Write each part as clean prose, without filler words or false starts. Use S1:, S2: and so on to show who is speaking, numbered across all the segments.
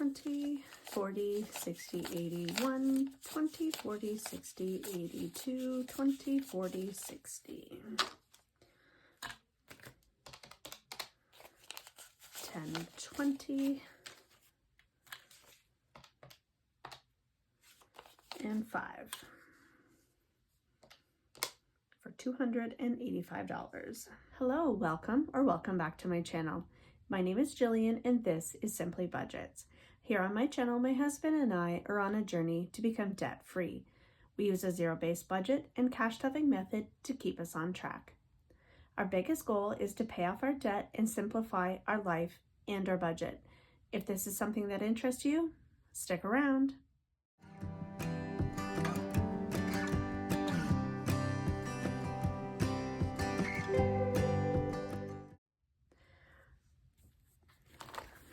S1: 20, 40, 60, 81, 20, 40, 60, 82, 20, 40, 60. 10, 20, and 5 for $285. Hello, welcome back to my channel. My name is Jillian and this is Simply Budgets. Here on my channel, my husband and I are on a journey to become debt-free. We use a zero-based budget and cash stuffing method to keep us on track. Our biggest goal is to pay off our debt and simplify our life and our budget. If this is something that interests you, stick around.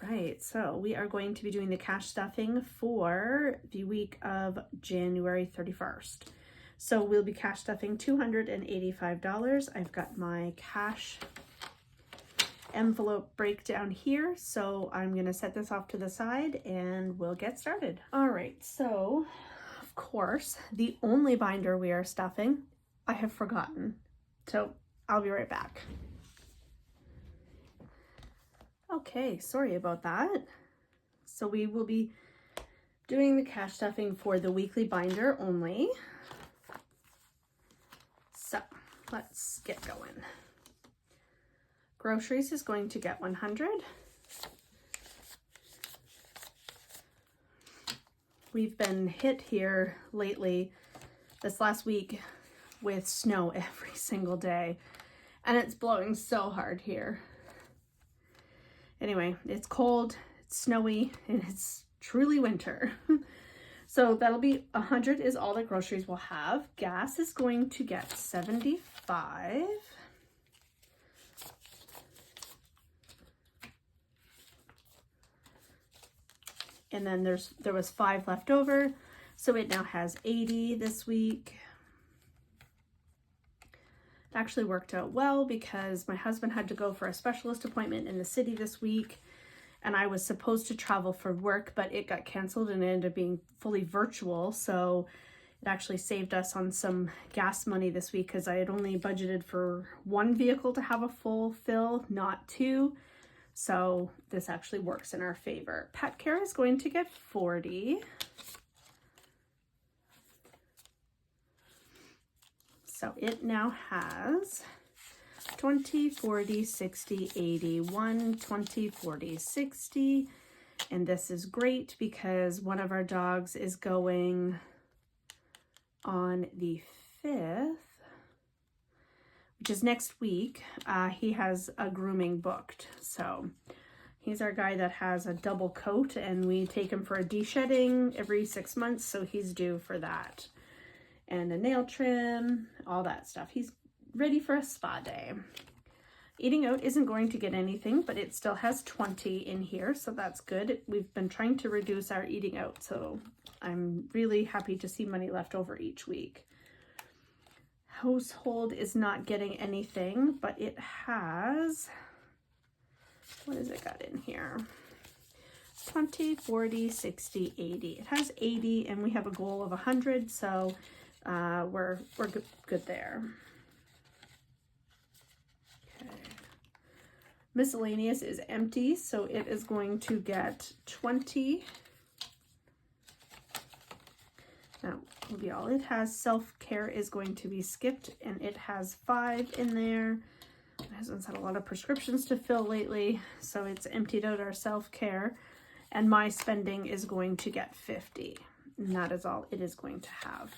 S1: Right, so we are going to be doing the cash stuffing for the week of January 31st. So we'll be cash stuffing $285. I've got my cash envelope breakdown here, so I'm going to set this off to the side and we'll get started. All right, so of course, the only binder we are stuffing, I have forgotten. So I'll be right back. Okay, sorry about that. So we will be doing the cash stuffing for the weekly binder only. So let's get going. Groceries is going to get 100. We've been hit here lately, this last week, with snow every single day, and it's blowing so hard here. Anyway, it's cold, it's snowy, and it's truly winter. So that'll be 100 is all the groceries we'll have. Gas is going to get 75. And then there was 5 left over, so it now has 80 this week. It actually worked out well because my husband had to go for a specialist appointment in the city this week, and I was supposed to travel for work, but it got canceled and it ended up being fully virtual. So it actually saved us on some gas money this week because I had only budgeted for 1 vehicle to have a full fill, not 2. So this actually works in our favor. Pet care is going to get 40. So it now has 20, 40, 60, 81, 20, 40, 60. And this is great because one of our dogs is going on the 5th, which is next week. He has a grooming booked. So he's our guy that has a double coat, and we take him for a de-shedding every 6 months. So he's due for that. And a nail trim, all that stuff. He's ready for a spa day. Eating out isn't going to get anything, but it still has 20 in here, so that's good. We've been trying to reduce our eating out, so I'm really happy to see money left over each week. Household is not getting anything, but it has, what has it got in here? 20, 40, 60, 80. It has 80, and we have a goal of 100, so we're good there. Okay. Miscellaneous is empty, so it is going to get 20. Now, will be all it has. Self-care is going to be skipped, and it has 5 in there. My husband's had a lot of prescriptions to fill lately, so it's emptied out our self-care. And my spending is going to get 50, and that is all it is going to have.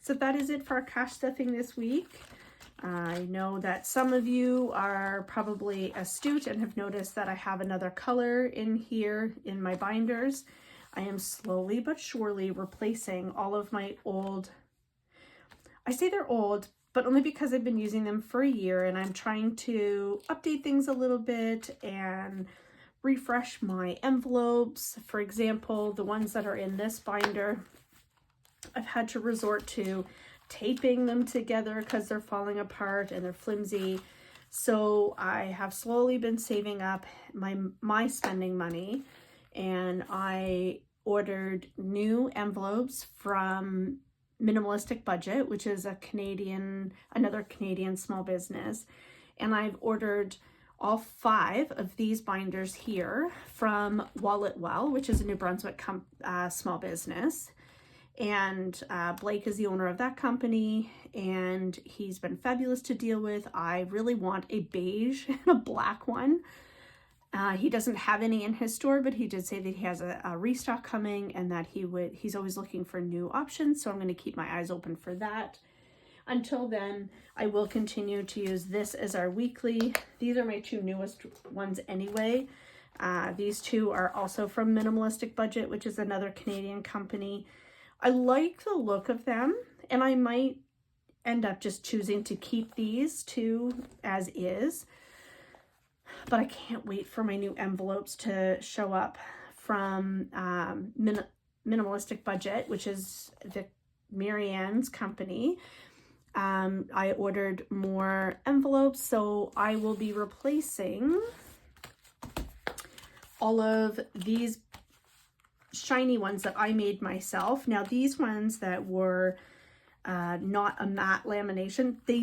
S1: So that is it for our cash stuffing this week. I know that some of you are probably astute and have noticed that I have another color in here in my binders. I am slowly but surely replacing all of my old, I say they're old, but only because I've been using them for a year, and I'm trying to update things a little bit and refresh my envelopes. For example, the ones that are in this binder, I've had to resort to taping them together because they're falling apart and they're flimsy. So I have slowly been saving up my spending money and I ordered new envelopes from Minimalistic Budget, which is another Canadian small business. And I've ordered all 5 of these binders here from Wallet Well, which is a New Brunswick small business. And Blake is the owner of that company, and he's been fabulous to deal with. I really want a beige and a black one. He doesn't have any in his store, but he did say that he has a restock coming and that he's always looking for new options. So I'm going to keep my eyes open for that. Until then, I will continue to use this as our weekly. These are my 2 newest ones anyway. These 2 are also from Minimalistic Budget, which is another Canadian company. I like the look of them, and I might end up just choosing to keep these 2 as is. But I can't wait for my new envelopes to show up from Minimalistic Budget, which is the Marianne's company. I ordered more envelopes, so I will be replacing all of these shiny ones that I made myself. Now, these ones that were not a matte lamination, they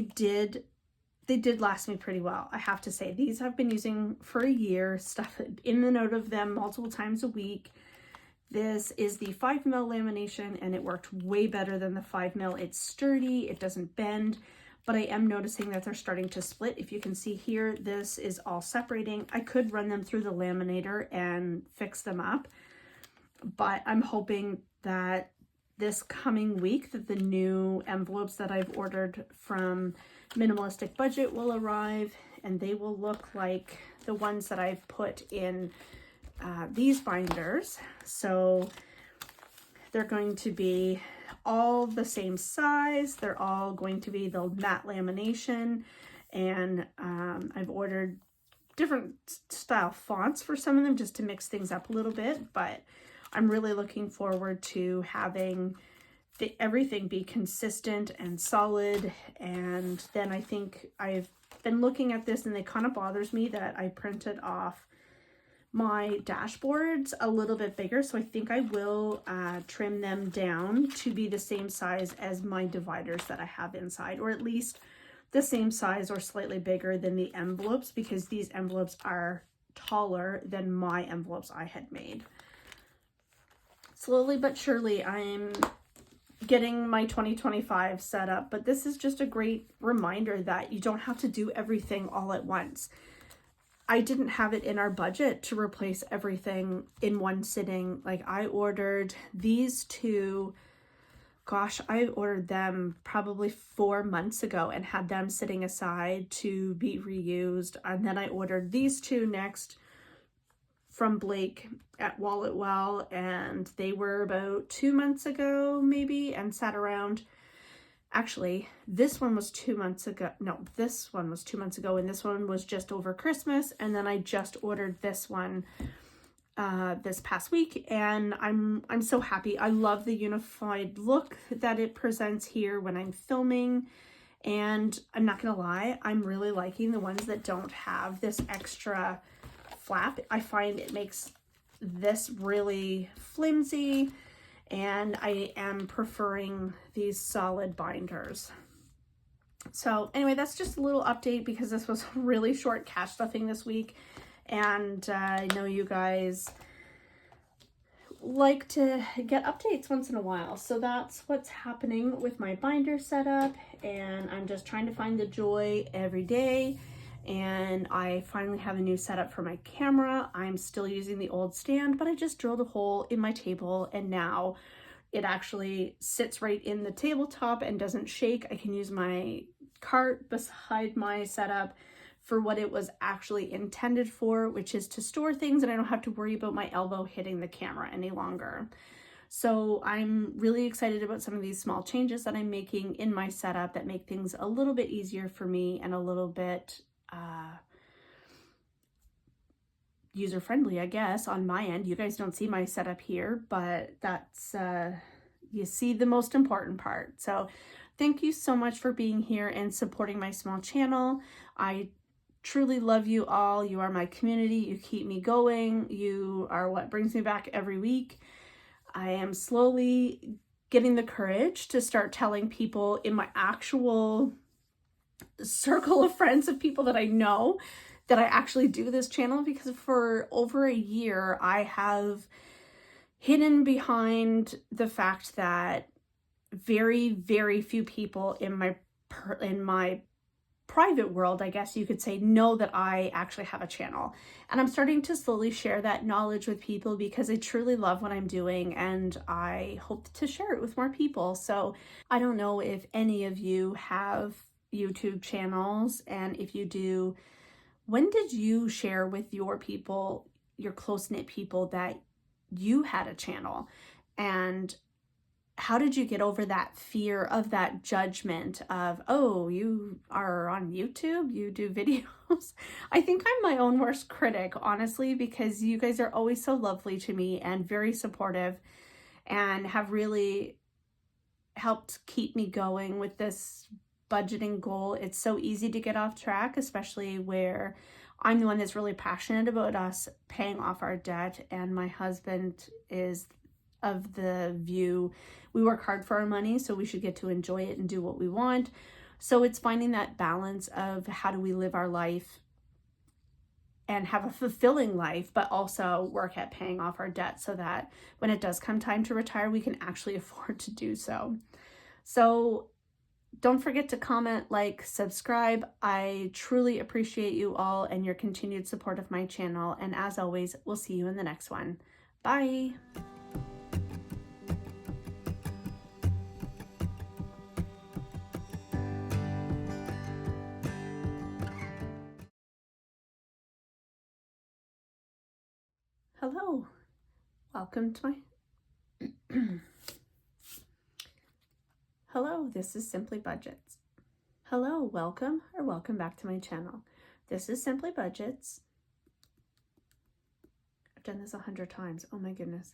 S1: did last me pretty well. I have to say, these I've been using for a year, stuff in and out of them multiple times a week. This is the 5mm lamination, and it worked way better than the 5mm. It's sturdy, it doesn't bend, but I am noticing that they're starting to split. If you can see here, this is all separating. I could run them through the laminator and fix them up, but I'm hoping that this coming week that the new envelopes that I've ordered from Minimalistic Budget will arrive, and they will look like the ones that I've put in these binders. So they're going to be all the same size. They're all going to be the matte lamination, and I've ordered different style fonts for some of them just to mix things up a little bit, but I'm really looking forward to having everything be consistent and solid. And then I think I've been looking at this, and it kind of bothers me that I printed off my dashboards a little bit bigger, so I think I will trim them down to be the same size as my dividers that I have inside, or at least the same size or slightly bigger than the envelopes, because these envelopes are taller than my envelopes I had made. Slowly but surely, I'm getting my 2025 set up, but this is just a great reminder that you don't have to do everything all at once. I didn't have it in our budget to replace everything in one sitting. Like, I ordered these 2, gosh, I ordered them probably 4 months ago and had them sitting aside to be reused. And then I ordered these 2 next from Blake at Wallet Well, and they were about 2 months ago maybe, and sat around. Actually, this one was 2 months ago. No, this one was 2 months ago, and this one was just over Christmas. And then I just ordered this one this past week, and I'm so happy. I love the unified look that it presents here when I'm filming. And I'm not gonna lie, I'm really liking the ones that don't have this extra flap. I find it makes this really flimsy, and I am preferring these solid binders. So anyway, that's just a little update because this was really short cash stuffing this week, and I know you guys like to get updates once in a while. So that's what's happening with my binder setup, and I'm just trying to find the joy every day. And I finally have a new setup for my camera. I'm still using the old stand, but I just drilled a hole in my table, and now it actually sits right in the tabletop and doesn't shake. I can use my cart beside my setup for what it was actually intended for, which is to store things, and I don't have to worry about my elbow hitting the camera any longer. So I'm really excited about some of these small changes that I'm making in my setup that make things a little bit easier for me and a little bit user-friendly, I guess, on my end. You guys don't see my setup here, but that's you see the most important part. So thank you so much for being here and supporting my small channel. I truly love you all. You are my community. You keep me going. You are what brings me back every week. I am slowly getting the courage to start telling people in my actual circle of friends, of people that I know, that I actually do this channel, because for over a year I have hidden behind the fact that very, very few people in my private world, I guess you could say, know that I actually have a channel. And I'm starting to slowly share that knowledge with people because I truly love what I'm doing and I hope to share it with more people. So I don't know if any of you have YouTube channels, and if you do, when did you share with your people, your close-knit people, that you had a channel? And how did you get over that fear of that judgment of, oh, you are on YouTube, you do videos? I think I'm my own worst critic, honestly, because you guys are always so lovely to me and very supportive and have really helped keep me going with this budgeting goal. It's so easy to get off track, especially where I'm the one that's really passionate about us paying off our debt, and my husband is of the view we work hard for our money, so we should get to enjoy it and do what we want. So it's finding that balance of how do we live our life and have a fulfilling life, but also work at paying off our debt so that when it does come time to retire, we can actually afford to do so. So don't forget to comment, like, subscribe. I truly appreciate you all and your continued support of my channel. And as always, we'll see you in the next one. Bye. Hello, welcome to my hello, this is Simply Budgets. Hello, welcome back to my channel. This is Simply Budgets. I've done this 100 times, oh my goodness.